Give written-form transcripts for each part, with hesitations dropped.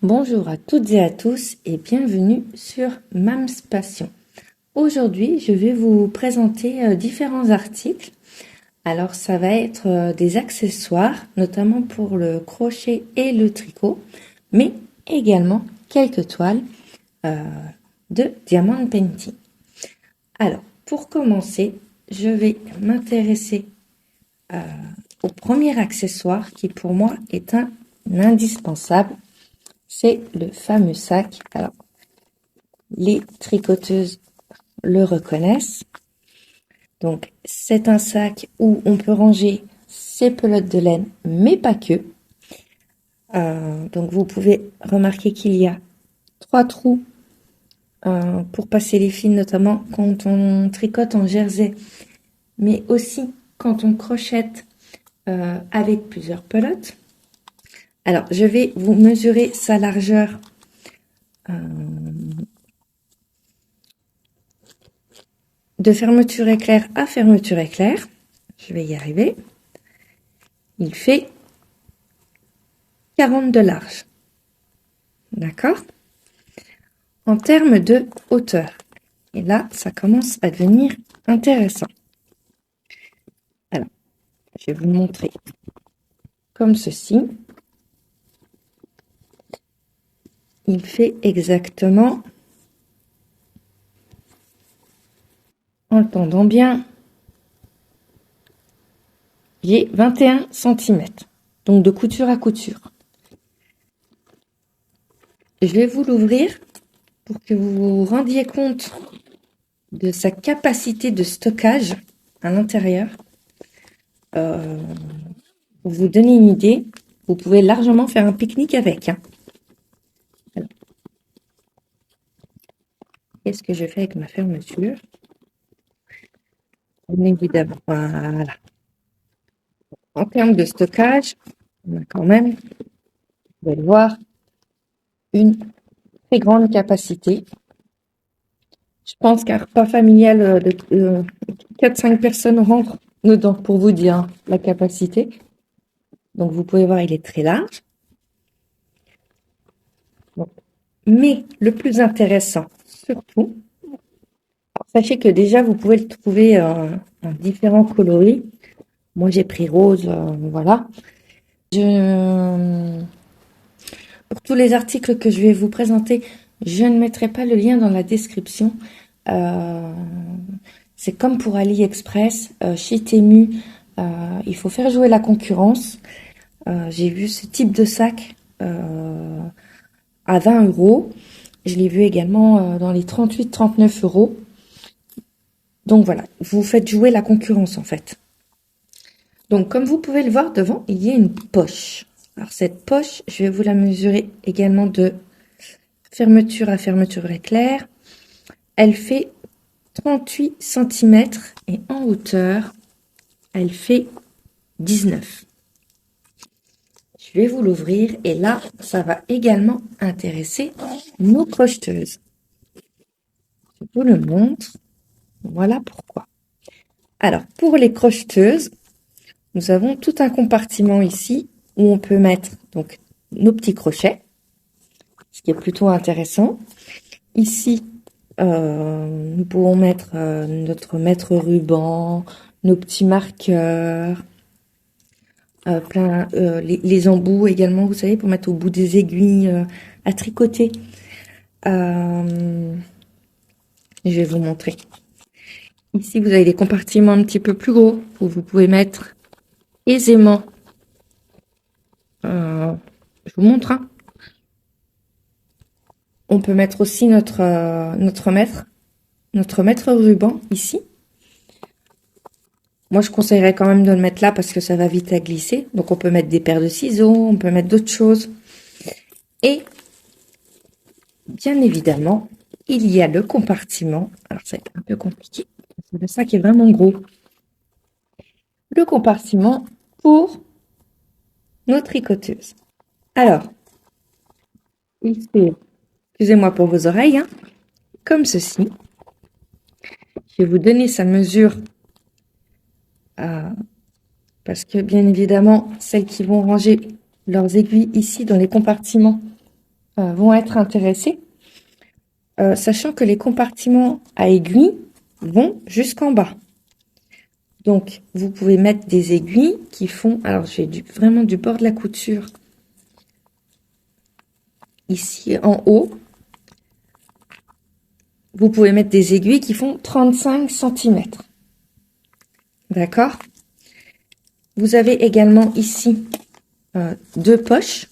Bonjour à toutes et à tous et bienvenue sur Mams Passion. Aujourd'hui, je vais vous présenter différents articles. Alors, ça va être des accessoires, notamment pour le crochet et le tricot, mais également quelques toiles de diamond painting. Alors, pour commencer, je vais m'intéresser au premier accessoire qui pour moi est un indispensable. C'est le fameux sac. Alors, les tricoteuses le reconnaissent. Donc, c'est un sac où on peut ranger ses pelotes de laine, mais pas que. Donc, vous pouvez remarquer qu'il y a 3 trous pour passer les fils, notamment quand on tricote en jersey, mais aussi quand on crochette avec plusieurs pelotes. Alors, je vais vous mesurer sa largeur de fermeture éclair à fermeture éclair. Je vais y arriver. Il fait 40 de large. D'accord? En termes de hauteur. Et là, ça commence à devenir intéressant. Alors, je vais vous montrer comme ceci. Il fait exactement, en le tendant bien, j'ai 21 cm. Donc de couture à couture. Je vais vous l'ouvrir pour que vous vous rendiez compte de sa capacité de stockage à l'intérieur. Pour vous donner une idée, vous pouvez largement faire un pique-nique avec. Alors, qu'est-ce que je fais avec ma fermeture? Bien évidemment, voilà. En termes de stockage, on a quand même, vous allez voir, une très grande capacité. Je pense qu'un repas familial de 4-5 personnes rentre dedans pour vous dire la capacité. Donc vous pouvez voir, il est très large. Bon. Mais le plus intéressant, surtout, sachez que déjà vous pouvez le trouver en différents coloris. Moi j'ai pris rose, voilà. Pour tous les articles que je vais vous présenter, je ne mettrai pas le lien dans la description. C'est comme pour AliExpress, chez Temu, il faut faire jouer la concurrence. J'ai vu ce type de sac à 20 €. Je l'ai vu également dans les 38-39 €. Donc voilà, vous faites jouer la concurrence en fait. Donc comme vous pouvez le voir devant, il y a une poche. Alors cette poche, je vais vous la mesurer également de fermeture à fermeture éclair. Elle fait 38 cm et en hauteur, elle fait 19. Je vais vous l'ouvrir et là, ça va également intéresser nos crocheteuses. Je vous le montre. Voilà pourquoi. Alors, pour les crocheteuses, nous avons tout un compartiment ici où on peut mettre donc nos petits crochets, ce qui est plutôt intéressant. Ici, nous pouvons mettre notre mètre ruban, nos petits marqueurs, les embouts également, vous savez, pour mettre au bout des aiguilles à tricoter. Je vais vous montrer. Ici, vous avez des compartiments un petit peu plus gros où vous pouvez mettre aisément. Je vous montre. Hein. On peut mettre aussi notre mètre ruban ici. Moi, je conseillerais quand même de le mettre là parce que ça va vite à glisser. Donc, on peut mettre des paires de ciseaux, on peut mettre d'autres choses. Et, bien évidemment, il y a le compartiment. Alors, ça va être un peu compliqué. C'est le sac est vraiment gros. Le compartiment pour nos tricoteuses. Alors, il fait, excusez-moi pour vos oreilles, hein, comme ceci. Je vais vous donner sa mesure parce que bien évidemment, celles qui vont ranger leurs aiguilles ici dans les compartiments vont être intéressés, sachant que les compartiments à aiguilles vont jusqu'en bas. Donc, vous pouvez mettre des aiguilles qui font... Alors, j'ai vraiment du bord de la couture ici en haut. Vous pouvez mettre des aiguilles qui font 35 cm. D'accord? Vous avez également ici deux poches.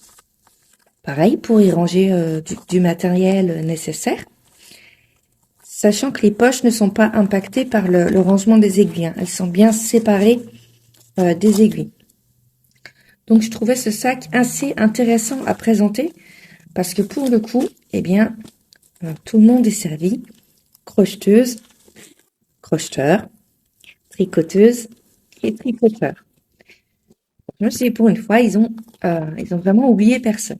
Pareil, pour y ranger du matériel nécessaire. Sachant que les poches ne sont pas impactées par le rangement des aiguilles. Elles sont bien séparées des aiguilles. Donc, je trouvais ce sac assez intéressant à présenter. Parce que pour le coup, eh bien, tout le monde est servi. Crocheteuse, crocheteur, tricoteuse et tricoteur. Je me suis dit, pour une fois, ils ont vraiment oublié personne.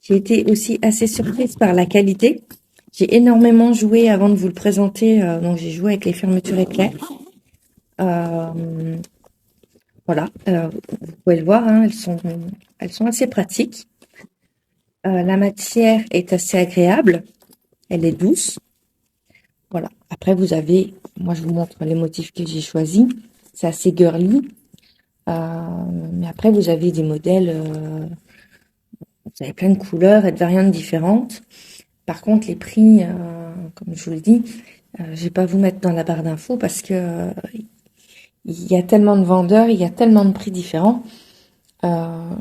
J'ai été aussi assez surprise par la qualité. J'ai énormément joué avant de vous le présenter. Donc, j'ai joué avec les fermetures éclairs. Voilà, vous pouvez le voir, hein, elles sont assez pratiques. La matière est assez agréable. Elle est douce. Voilà. Après, vous avez, moi, je vous montre les motifs que j'ai choisis. C'est assez girly. Mais après, vous avez des modèles, vous avez plein de couleurs et de variantes différentes. Par contre, les prix, comme je vous le dis, je vais pas vous mettre dans la barre d'infos parce que il y a tellement de vendeurs, il y a tellement de prix différents. Voilà.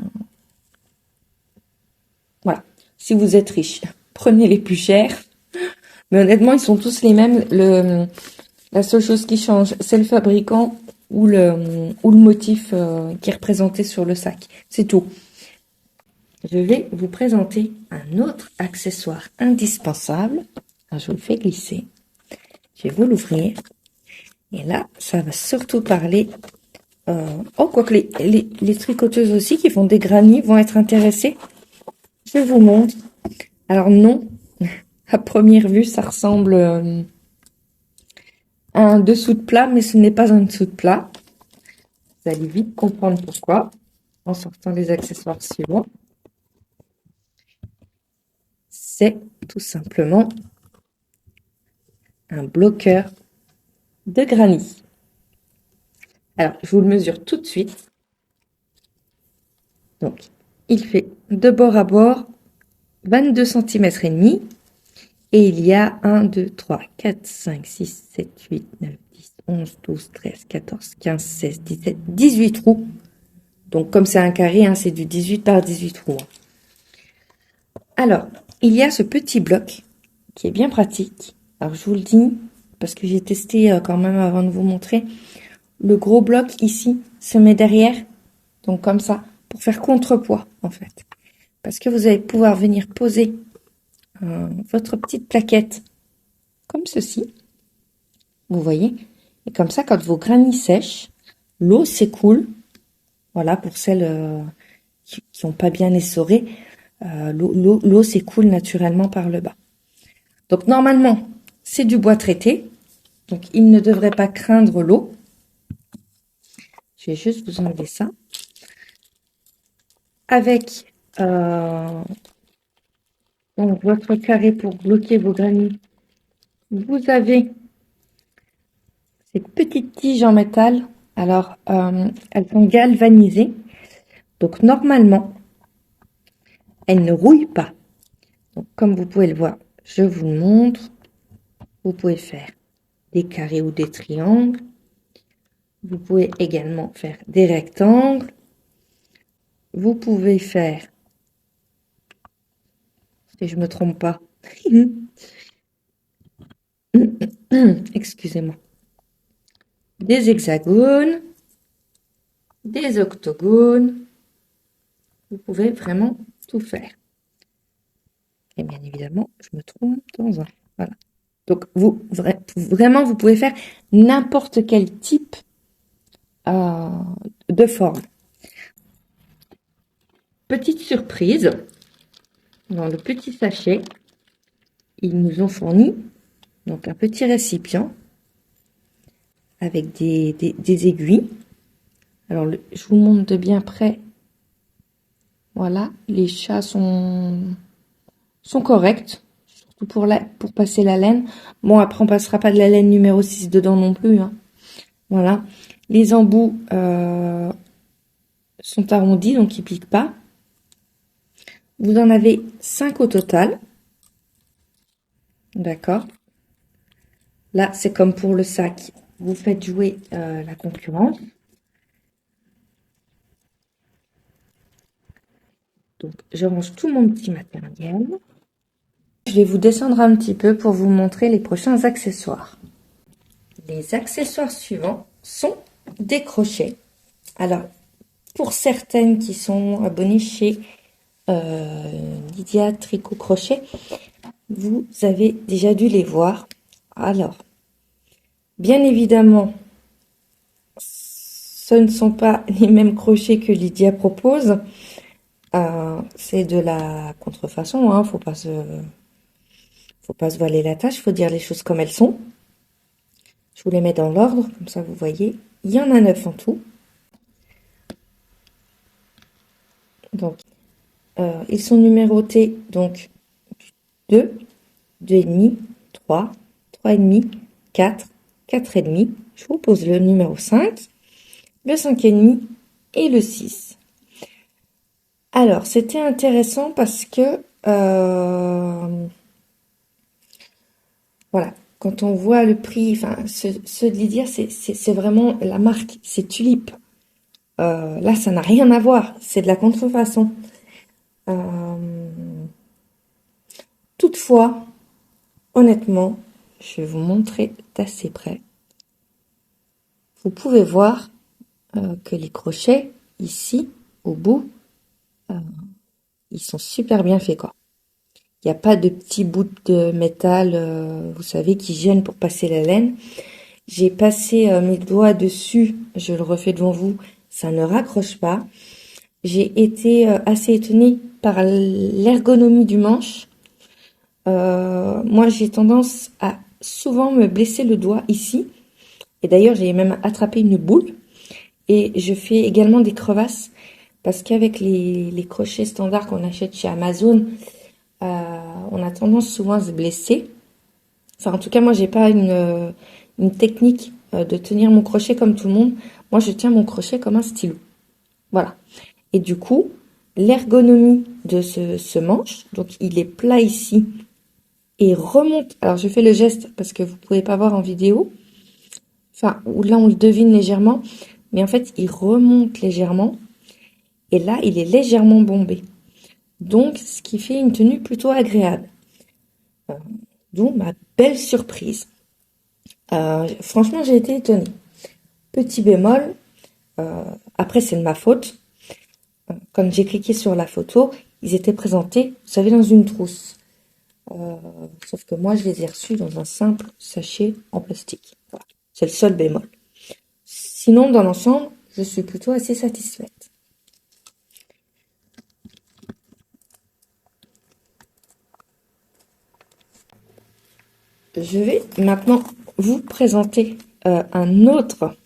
Si vous êtes riche, prenez les plus chers. Mais honnêtement, ils sont tous les mêmes. La seule chose qui change, c'est le fabricant ou le motif qui est représenté sur le sac. C'est tout. Je vais vous présenter un autre accessoire indispensable. Alors, je vous le fais glisser. Je vais vous l'ouvrir. Et là, ça va surtout parler... oh, quoique les tricoteuses aussi qui font des granits vont être intéressées. Je vous montre. Alors non, à première vue, ça ressemble à un dessous de plat, mais ce n'est pas un dessous de plat. Vous allez vite comprendre pourquoi en sortant les accessoires suivants. C'est tout simplement un bloqueur de granit. Alors, je vous le mesure tout de suite. Donc, il fait de bord à bord 22 cm et demi. Et il y a 1, 2, 3, 4, 5, 6, 7, 8, 9, 10, 11, 12, 13, 14, 15, 16, 17, 18 trous. Donc, comme c'est un carré, hein, c'est du 18 par 18 trous. Alors, il y a ce petit bloc qui est bien pratique. Alors, je vous le dis, parce que j'ai testé quand même avant de vous montrer. Le gros bloc ici se met derrière, donc comme ça, pour faire contrepoids, en fait. Parce que vous allez pouvoir venir poser votre petite plaquette comme ceci. Vous voyez? Et comme ça, quand vos granits sèchent, l'eau s'écoule. Voilà, pour celles qui n'ont pas bien essoré, l'eau s'écoule naturellement par le bas. Donc, normalement, c'est du bois traité. Donc, il ne devrait pas craindre l'eau. Je vais juste vous enlever ça. Avec donc, votre carré pour bloquer vos granits, vous avez cette petite tige en métal. Alors, elles sont galvanisées. Donc, normalement, elles ne rouillent pas. Donc, comme vous pouvez le voir, je vous le montre. Vous pouvez faire des carrés ou des triangles. Vous pouvez également faire des rectangles. Vous pouvez faire, si je me trompe pas, excusez-moi, des hexagones, des octogones. Vous pouvez vraiment tout faire. Et bien évidemment, je me trompe dans un. Voilà. Donc, vraiment, vous pouvez faire n'importe quel type de forme. Petite surprise, dans le petit sachet, ils nous ont fourni donc un petit récipient avec des aiguilles. Alors, je vous montre de bien près. Voilà, les chats sont sont correctes, surtout pour passer la laine. Bon, après, on passera pas de la laine numéro 6 dedans non plus, hein. Voilà. Les embouts sont arrondis, donc ils piquent pas. Vous en avez 5 au total. D'accord. Là, c'est comme pour le sac. Vous faites jouer la concurrence. Donc, je range tout mon petit matériel. Je vais vous descendre un petit peu pour vous montrer les prochains accessoires. Les accessoires suivants sont des crochets. Alors, pour certaines qui sont abonnées chez Lydia Tricot Crochet, vous avez déjà dû les voir. Alors, bien évidemment, ce ne sont pas les mêmes crochets que Lydia propose. C'est de la contrefaçon, hein. Faut pas se voiler la tâche, faut dire les choses comme elles sont. Je vous les mets dans l'ordre, comme ça vous voyez. Il y en a 9 en tout. Donc, ils sont numérotés, donc 2, 2,5, 3, 3,5, 4, 4,5. Je vous pose le numéro 5, le 5,5 et le 6. Alors, c'était intéressant parce que, voilà, quand on voit le prix, enfin, ceux de Lydia, c'est vraiment la marque, c'est Tulipe. Là, ça n'a rien à voir, c'est de la contrefaçon. Toutefois, honnêtement, je vais vous montrer d'assez près. Vous pouvez voir que les crochets, ici, au bout, ils sont super bien faits, quoi. Il n'y a pas de petits bouts de métal, vous savez, qui gênent pour passer la laine. J'ai passé mes doigts dessus, je le refais devant vous, ça ne raccroche pas. J'ai été assez étonnée par l'ergonomie du manche. Moi, j'ai tendance à souvent me blesser le doigt ici. Et d'ailleurs, j'ai même attrapé une boule. Et je fais également des crevasses parce qu'avec les crochets standards qu'on achète chez Amazon, on a tendance souvent à se blesser. Enfin, en tout cas, moi, j'ai pas une technique de tenir mon crochet comme tout le monde. Moi, je tiens mon crochet comme un stylo. Voilà. Et du coup, l'ergonomie de ce manche, donc il est plat ici et remonte. Alors, je fais le geste parce que vous pouvez pas voir en vidéo. Enfin, là, on le devine légèrement. Mais en fait, il remonte légèrement. Et là, il est légèrement bombé. Donc, ce qui fait une tenue plutôt agréable. D'où ma belle surprise. Franchement, j'ai été étonnée. Petit bémol. Après, c'est de ma faute. Quand j'ai cliqué sur la photo, ils étaient présentés, vous savez, dans une trousse. Sauf que moi, je les ai reçus dans un simple sachet en plastique. Voilà. C'est le seul bémol. Sinon, dans l'ensemble, je suis plutôt assez satisfaite. Je vais maintenant vous présenter un autre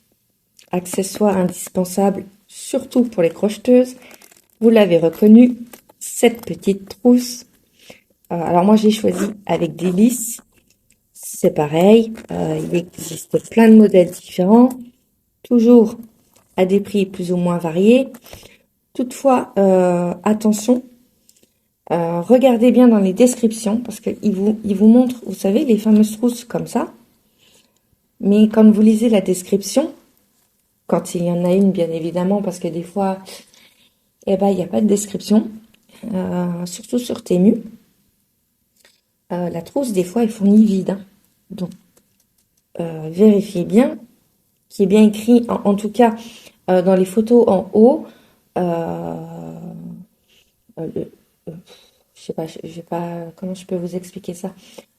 accessoire indispensable, surtout pour les crocheteuses. Vous l'avez reconnu, cette petite trousse. Alors moi, j'ai choisi avec des lisses. C'est pareil, il existe plein de modèles différents, toujours à des prix plus ou moins variés. Toutefois, attention, regardez bien dans les descriptions parce qu'il vous montre, vous savez, les fameuses trousses comme ça. Mais quand vous lisez la description, quand il y en a une, bien évidemment, parce que des fois, eh ben, il n'y a pas de description, surtout sur Temu. La trousse, des fois, est fournie vide. Hein. Donc, vérifiez bien qu'il est bien écrit, en tout cas, dans les photos en haut, je sais pas, comment je peux vous expliquer ça.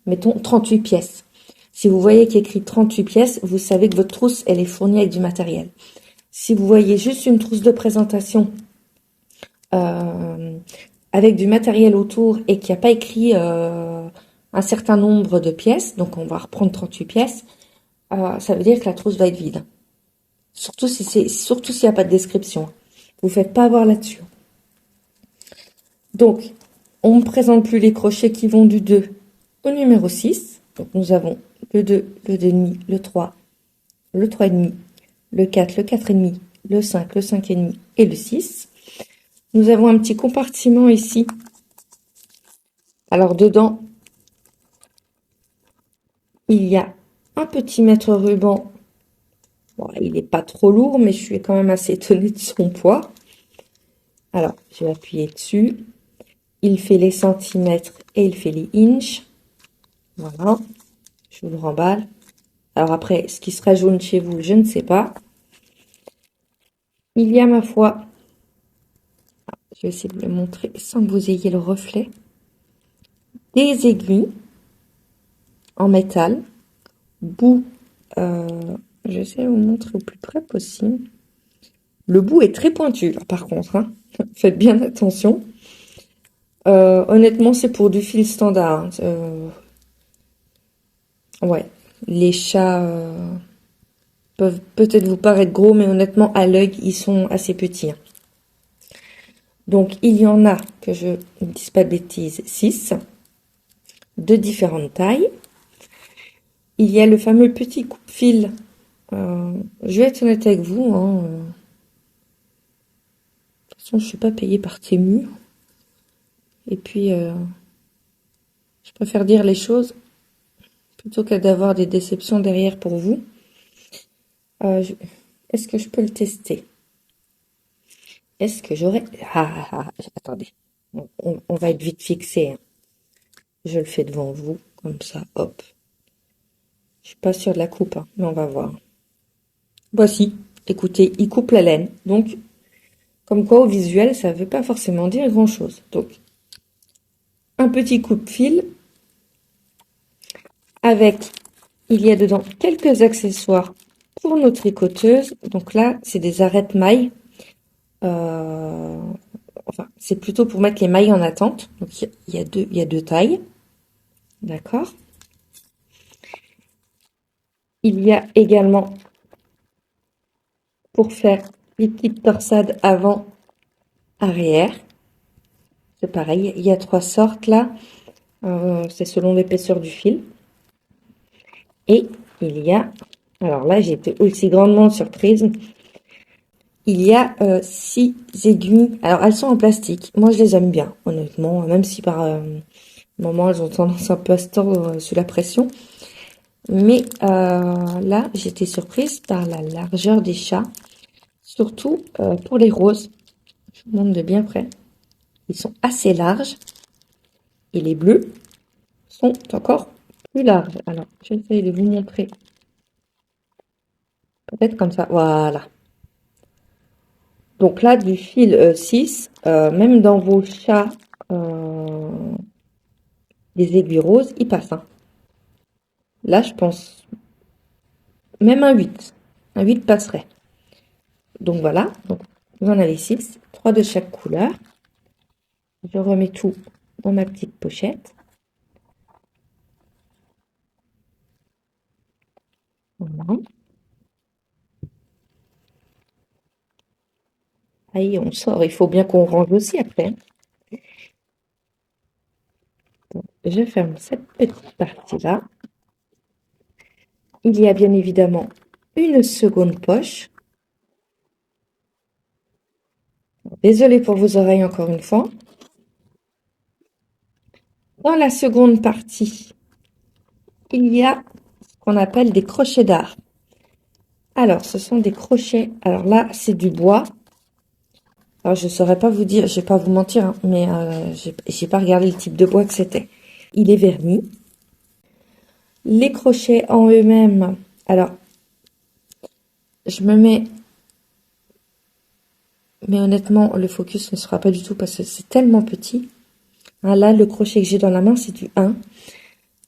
Mettons 38 pièces. Si vous voyez qu'il y a écrit 38 pièces, vous savez que votre trousse, elle est fournie avec du matériel. Si vous voyez juste une trousse de présentation avec du matériel autour et qu'il n'y a pas écrit un certain nombre de pièces, donc on va reprendre 38 pièces, ça veut dire que la trousse va être vide. Surtout s'il n'y a pas de description. Vous ne faites pas avoir là-dessus. Donc, on ne présente plus les crochets qui vont du 2 au numéro 6. Donc nous avons le 2, le 2,5, le 3, le 3,5, le 4, le 4,5, le 5, le 5,5 et le 6. Nous avons un petit compartiment ici. Alors dedans, il y a un petit mètre ruban. Bon, il n'est pas trop lourd, mais je suis quand même assez étonnée de son poids. Alors, je vais appuyer dessus. Il fait les centimètres et il fait les inches. Voilà. Je vous le remballe. Alors après, ce qui sera jaune chez vous, je ne sais pas. Il y a, ma foi, je vais essayer de le montrer sans que vous ayez le reflet, des aiguilles en métal, bout, j'essaie de vous montrer au plus près possible. Le bout est très pointu, là, par contre, hein. Faites bien attention. Honnêtement, c'est pour du fil standard, hein. Ouais, les chats peuvent peut-être vous paraître gros, mais honnêtement, à l'œil, ils sont assez petits, hein. Donc, il y en a, que je ne dise pas de bêtises, 6, de différentes tailles. Il y a le fameux petit coupe-fil. Je vais être honnête avec vous, hein. De toute façon, je suis pas payée par Temu. Et puis, je préfère dire les choses plutôt que d'avoir des déceptions derrière pour vous. Est-ce que je peux le tester? Est-ce que j'aurais... attendez. On va être vite fixé, hein. Je le fais devant vous, comme ça, hop. Je suis pas sûre de la coupe, hein, mais on va voir. Voici, écoutez, il coupe la laine. Donc, comme quoi au visuel, ça ne veut pas forcément dire grand-chose. Donc, un petit coupe-fil avec, il y a dedans quelques accessoires pour nos tricoteuses. Donc là, c'est des arrête-mailles. Enfin, c'est plutôt pour mettre les mailles en attente. Donc, il y a deux tailles. D'accord. Il y a également pour faire les petites torsades avant, arrière. C'est pareil, il y a 3 sortes là. C'est selon l'épaisseur du fil. Et il y a, alors là j'ai été aussi grandement surprise, il y a 6 aiguilles. Alors elles sont en plastique. Moi je les aime bien, honnêtement, même si par moment elles ont tendance un peu à se tordre sous la pression. Mais là j'ai été surprise par la largeur des chats, surtout pour les roses. Je vous montre de bien près. Ils sont assez larges et les bleus sont encore plus larges. Alors j'essaye de vous montrer. Peut-être comme ça, voilà. Donc là, du fil 6, même dans vos chats, des aiguilles roses, il passe, hein. Là, je pense, même un 8. Un 8 passerait. Donc voilà, donc, vous en avez 6, 3 de chaque couleur. Je remets tout dans ma petite pochette. Voilà. Allez, on sort, il faut bien qu'on range aussi après. Donc, je ferme cette petite partie-là. Il y a bien évidemment une seconde poche. Désolée pour vos oreilles encore une fois. Dans la seconde partie, il y a ce qu'on appelle des crochets d'art. Alors, ce sont des crochets. Alors là, c'est du bois. Alors, je ne saurais pas vous dire, je vais pas vous mentir, hein, mais j'ai pas regardé le type de bois que c'était. Il est verni. Les crochets en eux-mêmes. Alors, je me mets... Mais honnêtement, le focus ne sera pas du tout parce que c'est tellement petit. Hein, là, le crochet que j'ai dans la main, c'est du 1.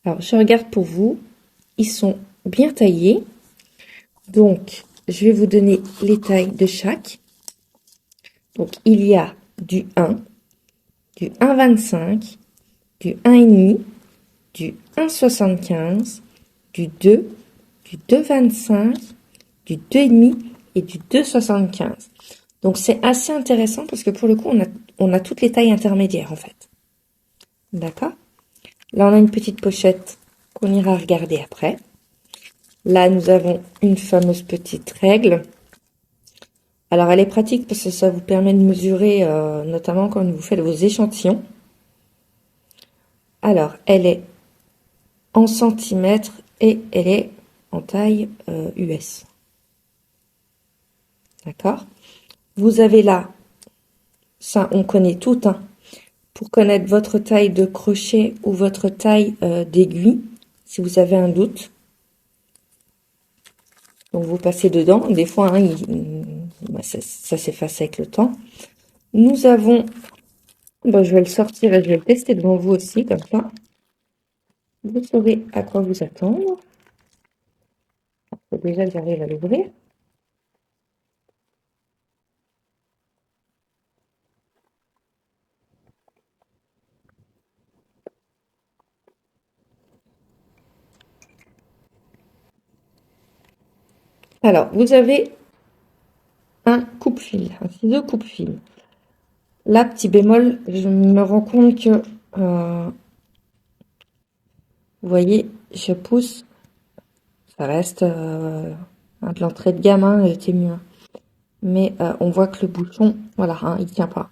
Alors, je regarde pour vous. Ils sont bien taillés. Donc, je vais vous donner les tailles de chaque. Donc, il y a du 1, du 1,25, du 1,5, du 1,75, du 2, du 2,25, du 2,5 et du 2,75. Donc, c'est assez intéressant parce que pour le coup, on a toutes les tailles intermédiaires, en fait. D'accord? Là, on a une petite pochette qu'on ira regarder après. Là, nous avons une fameuse petite règle. Alors, elle est pratique parce que ça vous permet de mesurer, notamment quand vous faites vos échantillons. Alors, elle est en centimètres et elle est en taille US. D'accord? Vous avez là, ça on connaît tout, hein, pour connaître votre taille de crochet ou votre taille d'aiguille, si vous avez un doute. Donc vous passez dedans, des fois hein, ça s'efface avec le temps. Nous avons, bon, je vais le sortir et je vais le tester devant vous aussi, comme ça. Vous saurez à quoi vous attendre. Il faut déjà que j'arrive à l'ouvrir. Alors, vous avez un coupe-fil, un ciseau coupe-fil. Là, petit bémol, je me rends compte que, vous voyez, je pousse, ça reste un de l'entrée de gamme, hein, était mieux. Mais on voit que le bouchon, voilà, hein, il tient pas.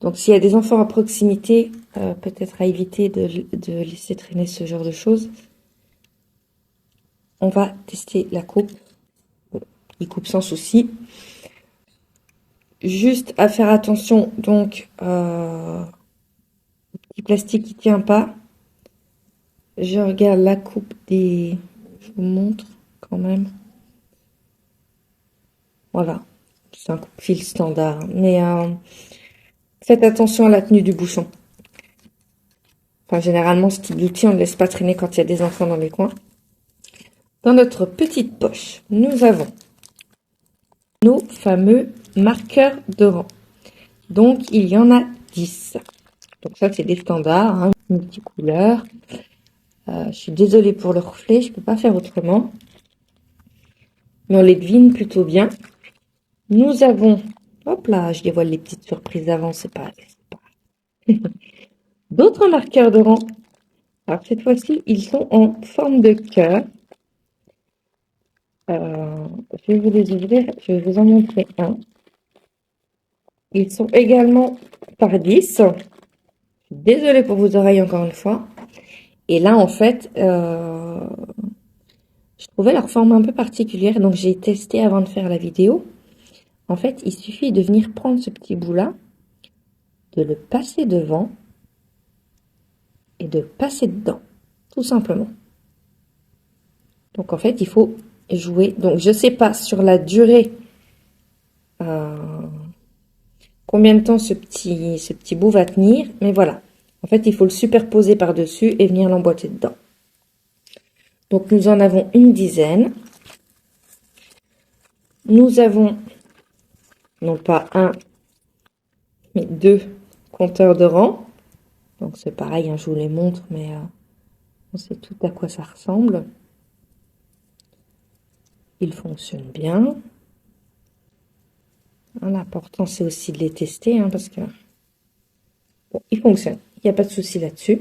Donc, s'il y a des enfants à proximité, peut-être à éviter de laisser traîner ce genre de choses. On va tester la coupe. Bon, il coupe sans souci. Juste à faire attention, donc, au petit plastique qui tient pas. Je regarde la coupe des... Je vous montre quand même. Voilà. C'est un coupe-fil standard. Mais faites attention à la tenue du bouchon. Enfin, généralement, ce type d'outil, on ne laisse pas traîner quand il y a des enfants dans les coins. Dans notre petite poche, nous avons nos fameux marqueurs de rang. Donc, il y en a 10. Donc ça, c'est des standards, hein, multicouleurs. Je suis désolée pour le reflet, je peux pas faire autrement. Mais on les devine plutôt bien. Nous avons, hop là, je dévoile les petites surprises avant, c'est pas d'autres marqueurs de rang. Alors cette fois-ci, ils sont en forme de cœur. Je vais vous les ouvrir, je vais vous en montrer un. Ils sont également par 10. Désolée pour vos oreilles encore une fois. Et là, en fait, je trouvais leur forme un peu particulière, donc j'ai testé avant de faire la vidéo. En fait, il suffit de venir prendre ce petit bout-là, de le passer devant et de passer dedans, tout simplement. Donc en fait, il faut jouer. Donc je sais pas sur la durée combien de temps ce petit bout va tenir, mais voilà. En fait, il faut le superposer par-dessus et venir l'emboîter dedans. Donc nous en avons une dizaine. Nous avons non pas un, mais deux compteurs de rang. Donc c'est pareil, hein, je vous les montre, mais on sait tout à quoi ça ressemble. Il fonctionne bien. L'important, c'est aussi de les tester, hein, parce que bon, il fonctionne. Il n'y a pas de souci là-dessus.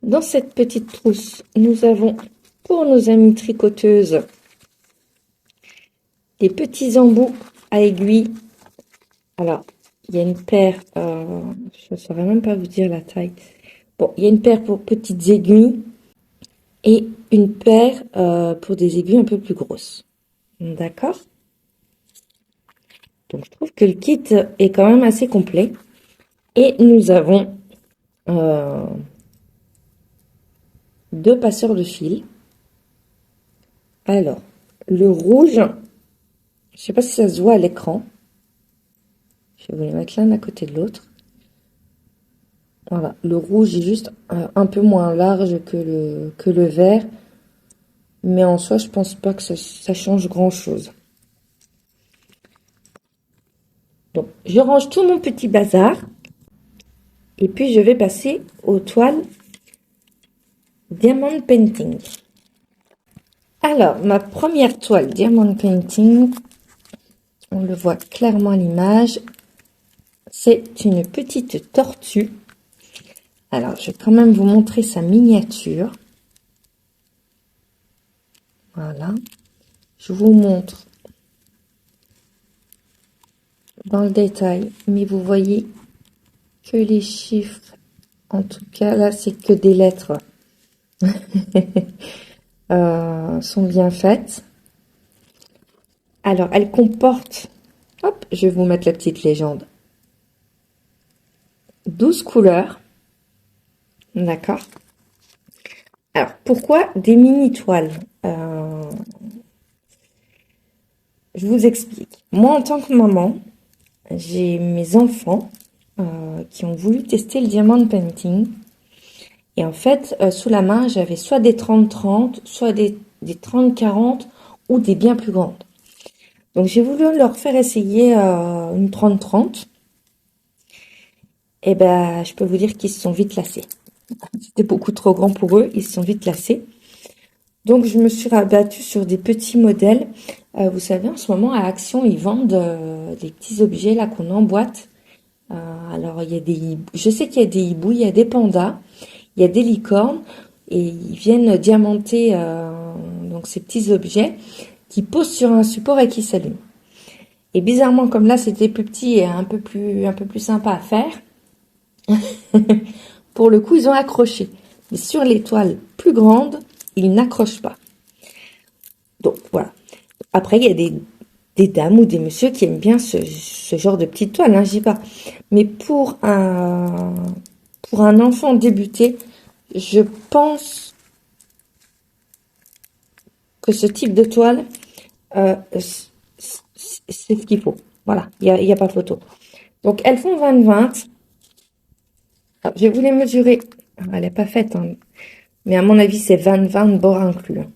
Dans cette petite trousse, nous avons, pour nos amies tricoteuses, des petits embouts à aiguilles. Alors, il y a une paire, je ne saurais même pas vous dire la taille. Bon, il y a une paire pour petites aiguilles et une paire pour des aiguilles un peu plus grosses. D'accord? Donc, je trouve que le kit est quand même assez complet. Et nous avons deux passeurs de fil. Alors, le rouge, je sais pas si ça se voit à l'écran. Je vais vous les mettre l'un à côté de l'autre. Voilà, le rouge est juste un peu moins large que le vert. Mais en soi, je pense pas que ça change grand-chose. Donc, je range tout mon petit bazar. Et puis, je vais passer aux toiles Diamond Painting. Alors, ma première toile Diamond Painting, on le voit clairement à l'image, c'est une petite tortue. Alors, je vais quand même vous montrer sa miniature. Voilà. Je vous montre dans le détail, mais vous voyez que les chiffres, en tout cas, là, c'est que des lettres, sont bien faites. Alors, elle comporte, hop, je vais vous mettre la petite légende, 12 couleurs. D'accord. Alors, pourquoi des mini-toiles? Je vous explique. Moi, en tant que maman, j'ai mes enfants qui ont voulu tester le diamond painting. Et en fait, sous la main, j'avais soit des 30-30, soit des 30-40 ou des bien plus grandes. Donc, j'ai voulu leur faire essayer une 30-30. Et ben, je peux vous dire qu'ils se sont vite lassés. C'était beaucoup trop grand pour eux, ils se sont vite lassés. Donc, je me suis rabattue sur des petits modèles. Vous savez, en ce moment, à Action, ils vendent des petits objets là qu'on emboîte. Alors, il y a je sais qu'il y a des hiboux, il y a des pandas, il y a des licornes, et ils viennent diamanter donc ces petits objets qui posent sur un support et qui s'allument. Et bizarrement, comme là, c'était plus petit et un peu plus sympa à faire. Pour le coup, ils ont accroché. Mais sur les toiles plus grandes, ils n'accrochent pas. Donc, voilà. Après, il y a des dames ou des messieurs qui aiment bien ce genre de petite toile, hein, je dis pas. Mais pour un enfant débuté, je pense que ce type de toile, c'est ce qu'il faut. Voilà, il y a pas photo. Donc, elles font 20-20. Alors, je vais vous les mesurer. Elle n'est pas faite, hein. Mais à mon avis, c'est 20-20 bord inclus. On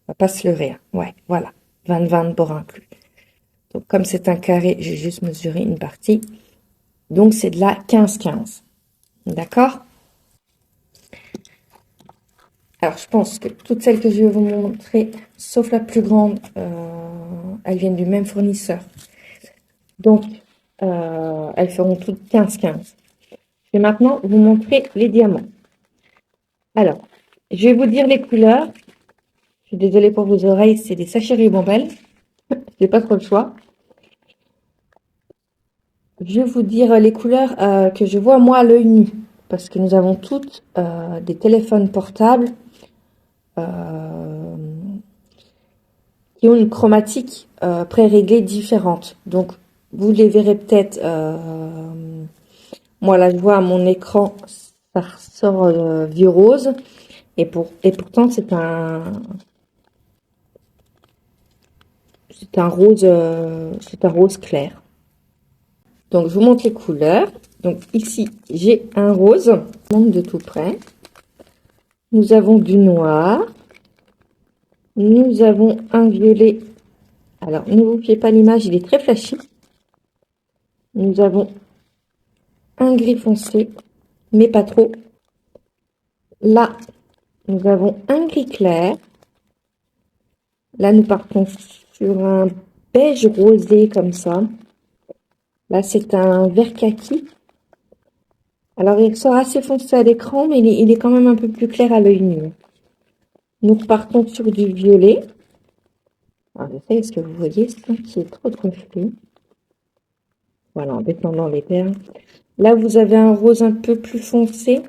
va pas se leurrer. Hein. Ouais, voilà. 20-20 bord inclus. Donc, comme c'est un carré, j'ai juste mesuré une partie. Donc, c'est de la 15-15. D'accord? Alors, je pense que toutes celles que je vais vous montrer, sauf la plus grande, elles viennent du même fournisseur. Donc, elles feront toutes 15-15. Je vais maintenant vous montrer les diamants. Alors, je vais vous dire les couleurs. Je suis désolée pour vos oreilles, c'est des sachets Ribambelle. J'ai pas trop le choix. Je vais vous dire les couleurs que je vois moi à l'œil nu. Parce que nous avons toutes des téléphones portables qui ont une chromatique pré-réglée différente. Donc, vous les verrez peut-être. Moi, là, je vois à mon écran, ça ressort vieux rose. Et pourtant, c'est un rose clair. Donc, je vous montre les couleurs. Donc, ici, j'ai un rose. Je montre de tout près. Nous avons du noir. Nous avons un violet. Alors, ne vous fiez pas à l'image, il est très flashy. Nous avons un gris foncé, mais pas trop. Là, nous avons un gris clair. Là, nous partons sur un beige rosé comme ça. Là, c'est un vert kaki. Alors, il sort assez foncé à l'écran, mais il est quand même un peu plus clair à l'œil nu. Nous repartons sur du violet. Alors, je sais, est-ce que vous voyez ça qui est trop flou? Voilà, en descendant les perles. Là, vous avez un rose un peu plus foncé.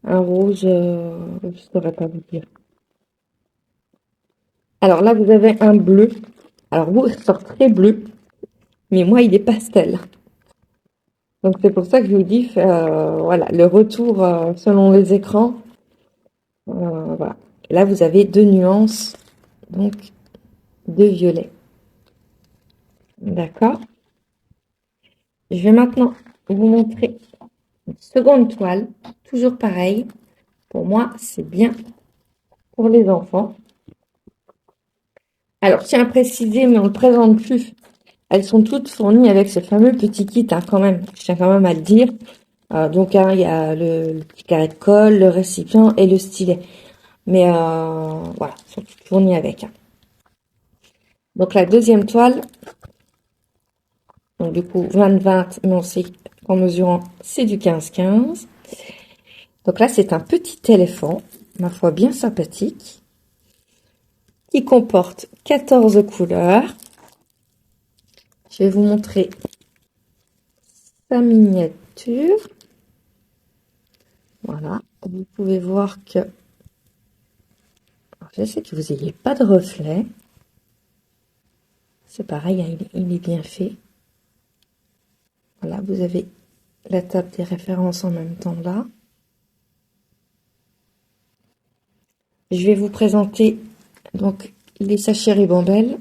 Un rose, je ne saurais pas vous dire. Alors là, vous avez un bleu. Alors, vous, il sort très bleu. Mais moi, il est pastel. Donc, c'est pour ça que je vous dis, voilà, le retour selon les écrans. Voilà. Là, vous avez deux nuances, donc, de violet. D'accord? Je vais maintenant vous montrer une seconde toile. Toujours pareil. Pour moi, c'est bien pour les enfants. Alors, je tiens à préciser, mais on ne le présente plus. Elles sont toutes fournies avec ce fameux petit kit, hein, quand même. Je tiens quand même à le dire. Donc, hein, il y a le petit carré de colle, le récipient et le stylet. Mais voilà, elles sont toutes fournies avec. Hein. Donc, la deuxième toile. Donc, du coup, 20-20, mais on sait en mesurant, c'est du 15-15. Donc là, c'est un petit éléphant, ma foi bien sympathique, qui comporte 14 couleurs. Je vais vous montrer sa miniature. Voilà, vous pouvez voir que... Alors, je sais que vous n'ayez pas de reflet. C'est pareil, hein, il est bien fait. Voilà, vous avez la table des références en même temps là. Je vais vous présenter donc les sachets Ribambelle.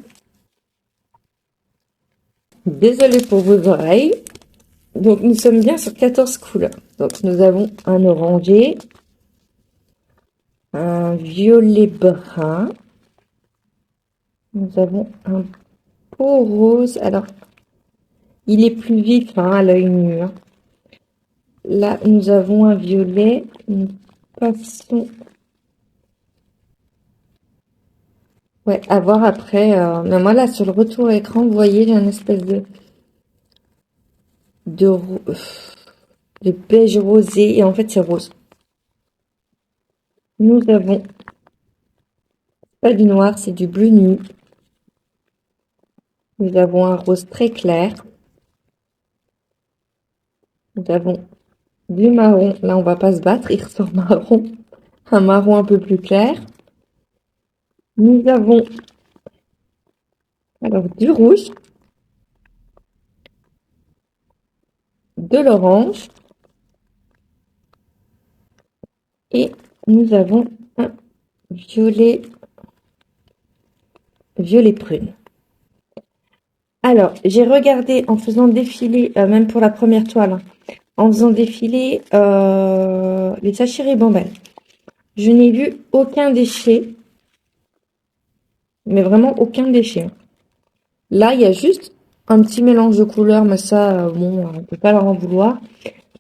Désolée pour vos oreilles. Donc nous sommes bien sur 14 couleurs. Donc nous avons un orangé, un violet brun, nous avons un beau rose. Alors il est plus vif hein, à l'œil nu. Hein. Là nous avons un violet, nous passons. Ouais, à voir après. Mais moi là sur le retour écran, vous voyez, il y a une espèce de beige rosé et en fait c'est rose. Nous avons pas du noir, c'est du bleu nu. Nous avons un rose très clair. Nous avons du marron. Là on va pas se battre, il ressort marron. Un marron un peu plus clair. Nous avons alors du rouge, de l'orange et nous avons un violet prune. Alors, j'ai regardé en faisant défiler, même pour la première toile, hein, en faisant défiler les sachets Ribambelle. Je n'ai vu aucun déchet, mais vraiment aucun déchet. Hein. Là, il y a juste un petit mélange de couleurs, mais ça, bon, on ne peut pas leur en vouloir.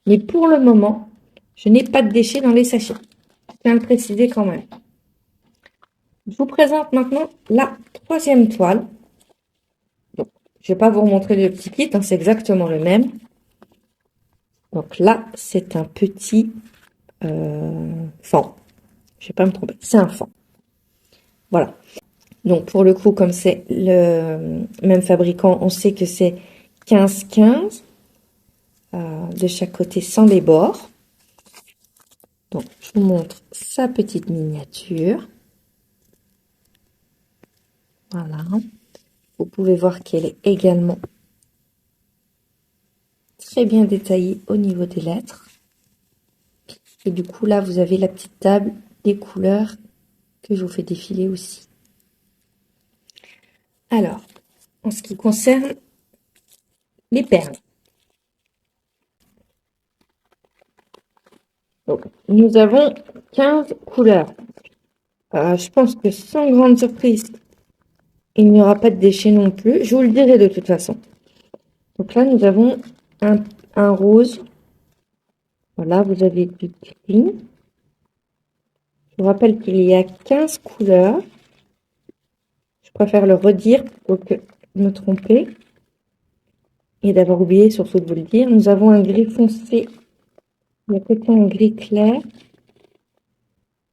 Mais pour le moment, je n'ai pas de déchets dans les sachets. Je tiens à le préciser quand même. Je vous présente maintenant la troisième toile. Donc, je ne vais pas vous remontrer le petit kit, hein, c'est exactement le même. Donc là, c'est un petit fan. Je ne vais pas me tromper, c'est un fan. Voilà. Donc pour le coup, comme c'est le même fabricant, on sait que c'est 15-15 de chaque côté sans les bords. Donc je vous montre sa petite miniature. Voilà. Vous pouvez voir qu'elle est également très bien détaillée au niveau des lettres. Et du coup là, vous avez la petite table des couleurs que je vous fais défiler aussi. Alors, en ce qui concerne les perles. Donc, nous avons 15 couleurs. Je pense que sans grande surprise, il n'y aura pas de déchets non plus. Je vous le dirai de toute façon. Donc là, nous avons un rose. Voilà, vous avez du gris. Je vous rappelle qu'il y a 15 couleurs. Je préfère le redire plutôt que me tromper. Et d'avoir oublié surtout de vous le dire. Nous avons un gris foncé. Il y a peut-être un gris clair.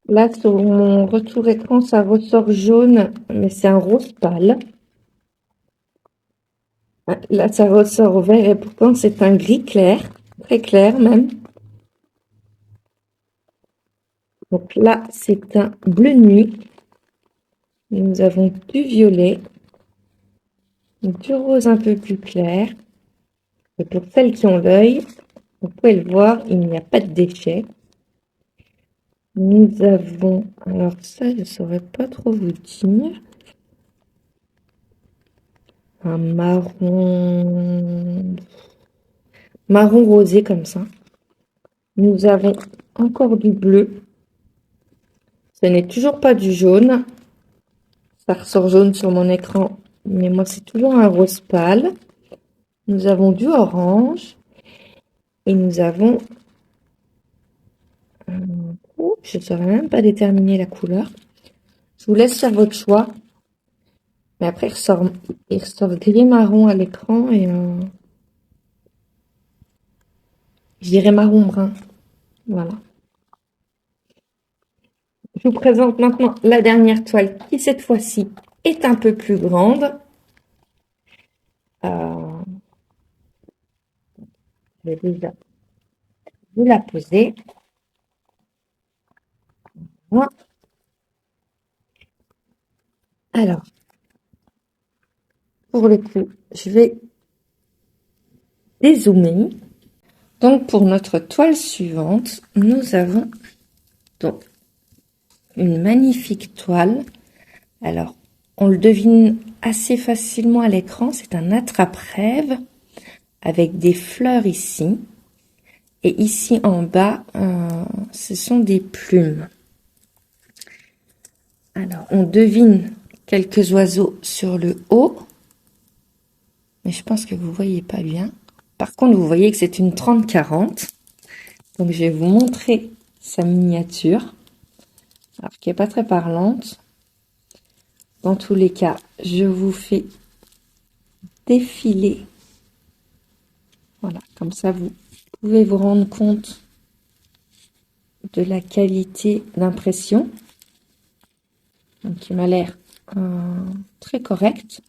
Là, sur mon retour écran, ça ressort jaune, mais c'est un rose pâle. Là, ça ressort vert et pourtant, c'est un gris clair, très clair même. Donc là, c'est un bleu nuit. Nous avons du violet, du rose un peu plus clair. Et pour celles qui ont l'œil, vous pouvez le voir, il n'y a pas de déchets. Nous avons, alors ça, je ne saurais pas trop vous dire. Un marron rosé comme ça. Nous avons encore du bleu. Ce n'est toujours pas du jaune. Ça ressort jaune sur mon écran, mais moi c'est toujours un rose pâle. Nous avons du orange. Et nous avons... je ne saurais même pas déterminer la couleur. Je vous laisse faire votre choix. Mais après, il ressort gris marron à l'écran et Je dirais marron brun. Voilà. Je vous présente maintenant la dernière toile qui, cette fois-ci, est un peu plus grande. Je vais déjà vous la poser. Voilà. Alors, pour le coup, je vais dézoomer. Donc, pour notre toile suivante, nous avons donc une magnifique toile. Alors, on le devine assez facilement à l'écran. C'est un attrape-rêve avec des fleurs ici. Et ici en bas, ce sont des plumes. Alors, on devine quelques oiseaux sur le haut. Mais je pense que vous voyez pas bien. Par contre, vous voyez que c'est une 30-40. Donc, je vais vous montrer sa miniature. Alors, qui est pas très parlante. Dans tous les cas, je vous fais défiler. Voilà, comme ça, vous pouvez vous rendre compte de la qualité d'impression. Donc, il m'a l'air très correct.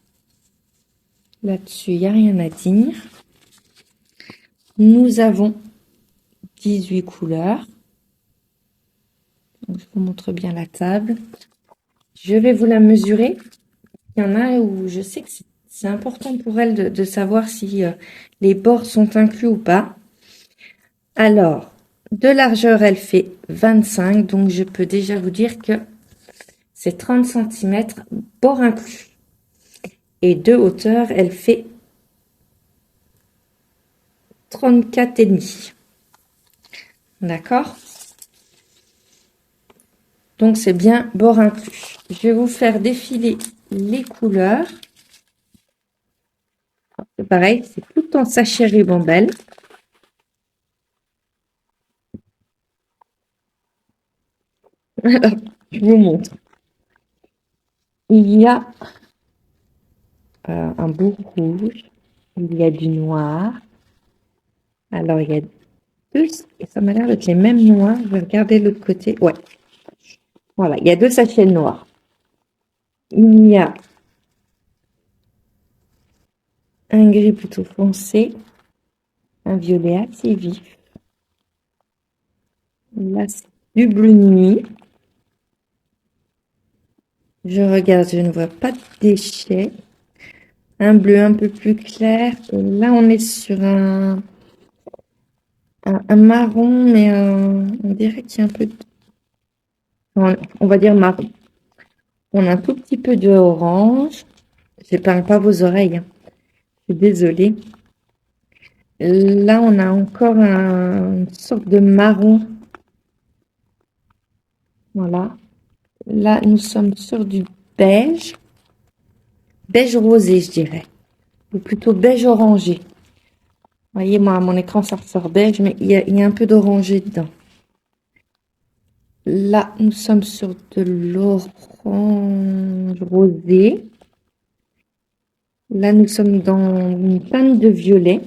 Là-dessus, il n'y a rien à dire. Nous avons 18 couleurs. Donc, je vous montre bien la table. Je vais vous la mesurer. Il y en a où je sais que c'est important pour elle de savoir si les bords sont inclus ou pas. Alors, de largeur, elle fait 25. Donc, je peux déjà vous dire que c'est 30 cm, bord inclus. Et de hauteur, elle fait 34,5. D'accord? Donc, c'est bien bord inclus. Je vais vous faire défiler les couleurs. C'est pareil, c'est tout en sachet ribambelle. Alors, je vous montre. Il y a un bout rouge, il y a du noir. Alors, il y a deux, ça m'a l'air d'être les mêmes noirs. Je vais regarder l'autre côté. Ouais, voilà, il y a deux sachets noirs. Il y a un gris plutôt foncé, un violet assez vif. Là, c'est du bleu nuit. Je regarde, je ne vois pas de déchets. Un bleu un peu plus clair. Et là, on est sur un marron, mais on dirait qu'il y a un peu de... On va dire marron. On a un tout petit peu de orange. J'épargne pas vos oreilles. Hein. Je suis désolée. Là, on a encore une sorte de marron. Voilà. Là, nous sommes sur du beige. Beige rosé, je dirais. Ou plutôt beige orangé. Vous voyez, moi, à mon écran, ça ressort beige, mais il y a un peu d'orangé dedans. Là, nous sommes sur de l'orange rosé. Là, nous sommes dans une teinte de violet.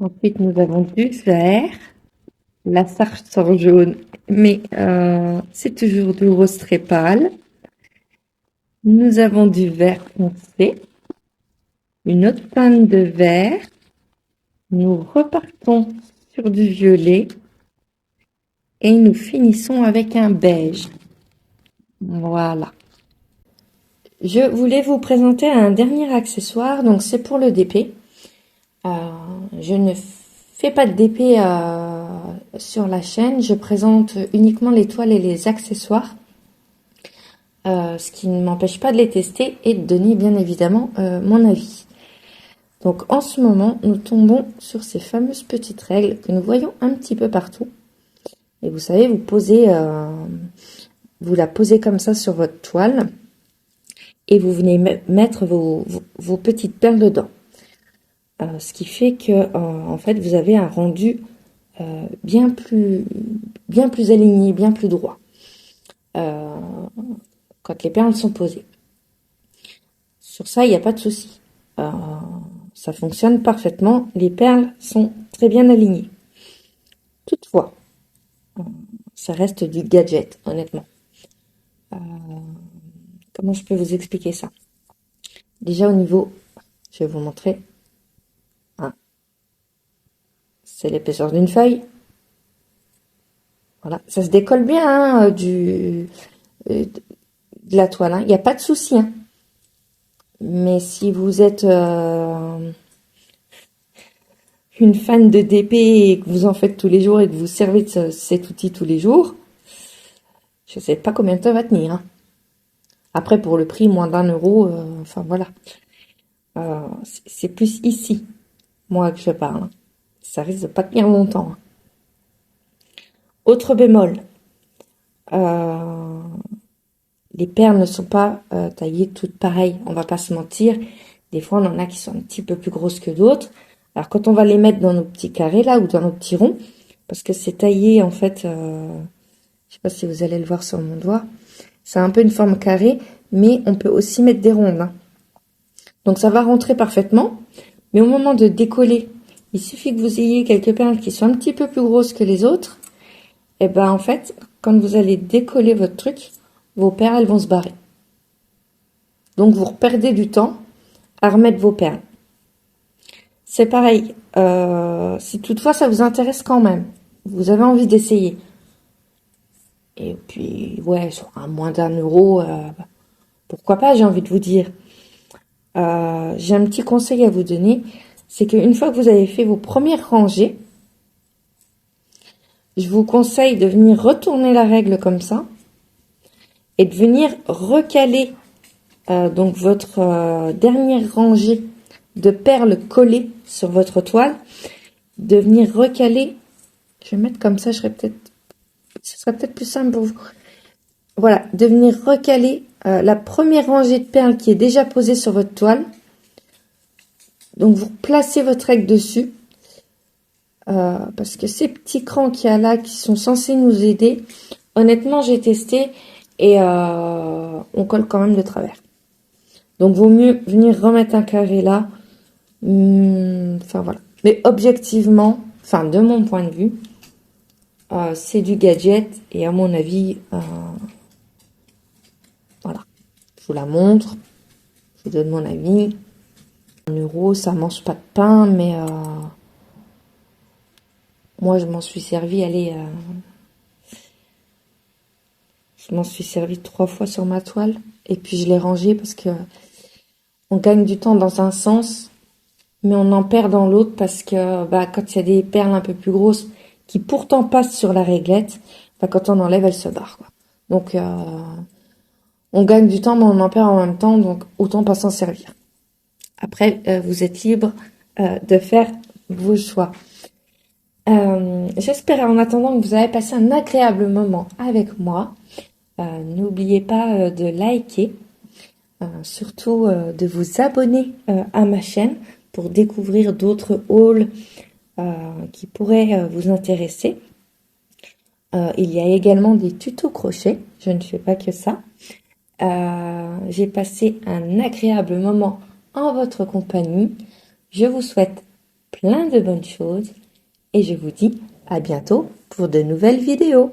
Ensuite, nous avons du vert. Là, ça ressort jaune, mais c'est toujours du rose très pâle. Nous avons du vert foncé. Une autre teinte de vert. Nous repartons sur du violet. Et nous finissons avec un beige. Voilà. Je voulais vous présenter un dernier accessoire. Donc, c'est pour le DP. Je ne fais pas de DP sur la chaîne. Je présente uniquement les toiles et les accessoires. Ce qui ne m'empêche pas de les tester et de donner bien évidemment mon avis. Donc, en ce moment, nous tombons sur ces fameuses petites règles que nous voyons un petit peu partout. Et vous savez, vous la posez comme ça sur votre toile et vous venez mettre vos petites perles dedans. Ce qui fait que, en fait, vous avez un rendu bien plus aligné, bien plus droit quand les perles sont posées. Sur ça, il n'y a pas de souci. ça fonctionne parfaitement. Les perles sont très bien alignées. Toutefois, ça reste du gadget, honnêtement. Comment je peux vous expliquer ça? Déjà au niveau, je vais vous montrer. Ah, c'est l'épaisseur d'une feuille. Voilà, ça se décolle bien hein, de la toile. Il n'y a pas de souci. Hein. Mais si vous êtes une fan de DP et que vous en faites tous les jours et que vous servez de cet outil tous les jours, je sais pas combien de temps va tenir. Hein. Après, pour le prix, moins d'1 euro, enfin voilà. C'est plus ici, moi, que je parle. Ça risque de pas tenir longtemps. Hein. Autre bémol, les perles ne sont pas taillées toutes pareilles, on va pas se mentir. Des fois, on en a qui sont un petit peu plus grosses que d'autres. Alors, quand on va les mettre dans nos petits carrés, là, ou dans nos petits ronds, parce que c'est taillé, en fait, je sais pas si vous allez le voir sur mon doigt, c'est un peu une forme carrée, mais on peut aussi mettre des rondes. Hein. Donc, ça va rentrer parfaitement, mais au moment de décoller, il suffit que vous ayez quelques perles qui sont un petit peu plus grosses que les autres, et ben, en fait, quand vous allez décoller votre truc, vos perles, elles vont se barrer. Donc, vous perdez du temps à remettre vos perles. C'est pareil, si toutefois ça vous intéresse quand même, vous avez envie d'essayer. Et puis, ouais, sur un moins d'1 euro, pourquoi pas, j'ai envie de vous dire. J'ai un petit conseil à vous donner, c'est qu'une fois que vous avez fait vos premières rangées, je vous conseille de venir retourner la règle comme ça, et de venir recaler donc votre dernière rangée de perles collées sur votre toile, de venir recaler, je vais mettre comme ça, ce serait peut-être plus simple pour vous. Voilà, de venir recaler la première rangée de perles qui est déjà posée sur votre toile. Donc vous placez votre règle dessus, parce que ces petits crans qu'il y a là, qui sont censés nous aider, honnêtement j'ai testé et on colle quand même de travers. Donc vaut mieux venir remettre un carré là. Enfin voilà. Mais objectivement, enfin de mon point de vue, c'est du gadget et à mon avis, voilà. Je vous la montre, je vous donne mon avis. 1 euro, ça mange pas de pain, mais moi je m'en suis servi, allez, je m'en suis servi 3 fois sur ma toile et puis je l'ai rangé parce que on gagne du temps dans un sens. Mais on en perd dans l'autre parce que quand il y a des perles un peu plus grosses qui pourtant passent sur la réglette, quand on enlève, elles se barrent. Quoi. Donc, on gagne du temps, mais on en perd en même temps, donc autant pas s'en servir. Après, vous êtes libre de faire vos choix. J'espère en attendant que vous avez passé un agréable moment avec moi. N'oubliez pas de liker, surtout de vous abonner à ma chaîne pour découvrir d'autres hauls qui pourraient vous intéresser. Il y a également des tutos crochet, je ne fais pas que ça. J'ai passé un agréable moment en votre compagnie. Je vous souhaite plein de bonnes choses et je vous dis à bientôt pour de nouvelles vidéos.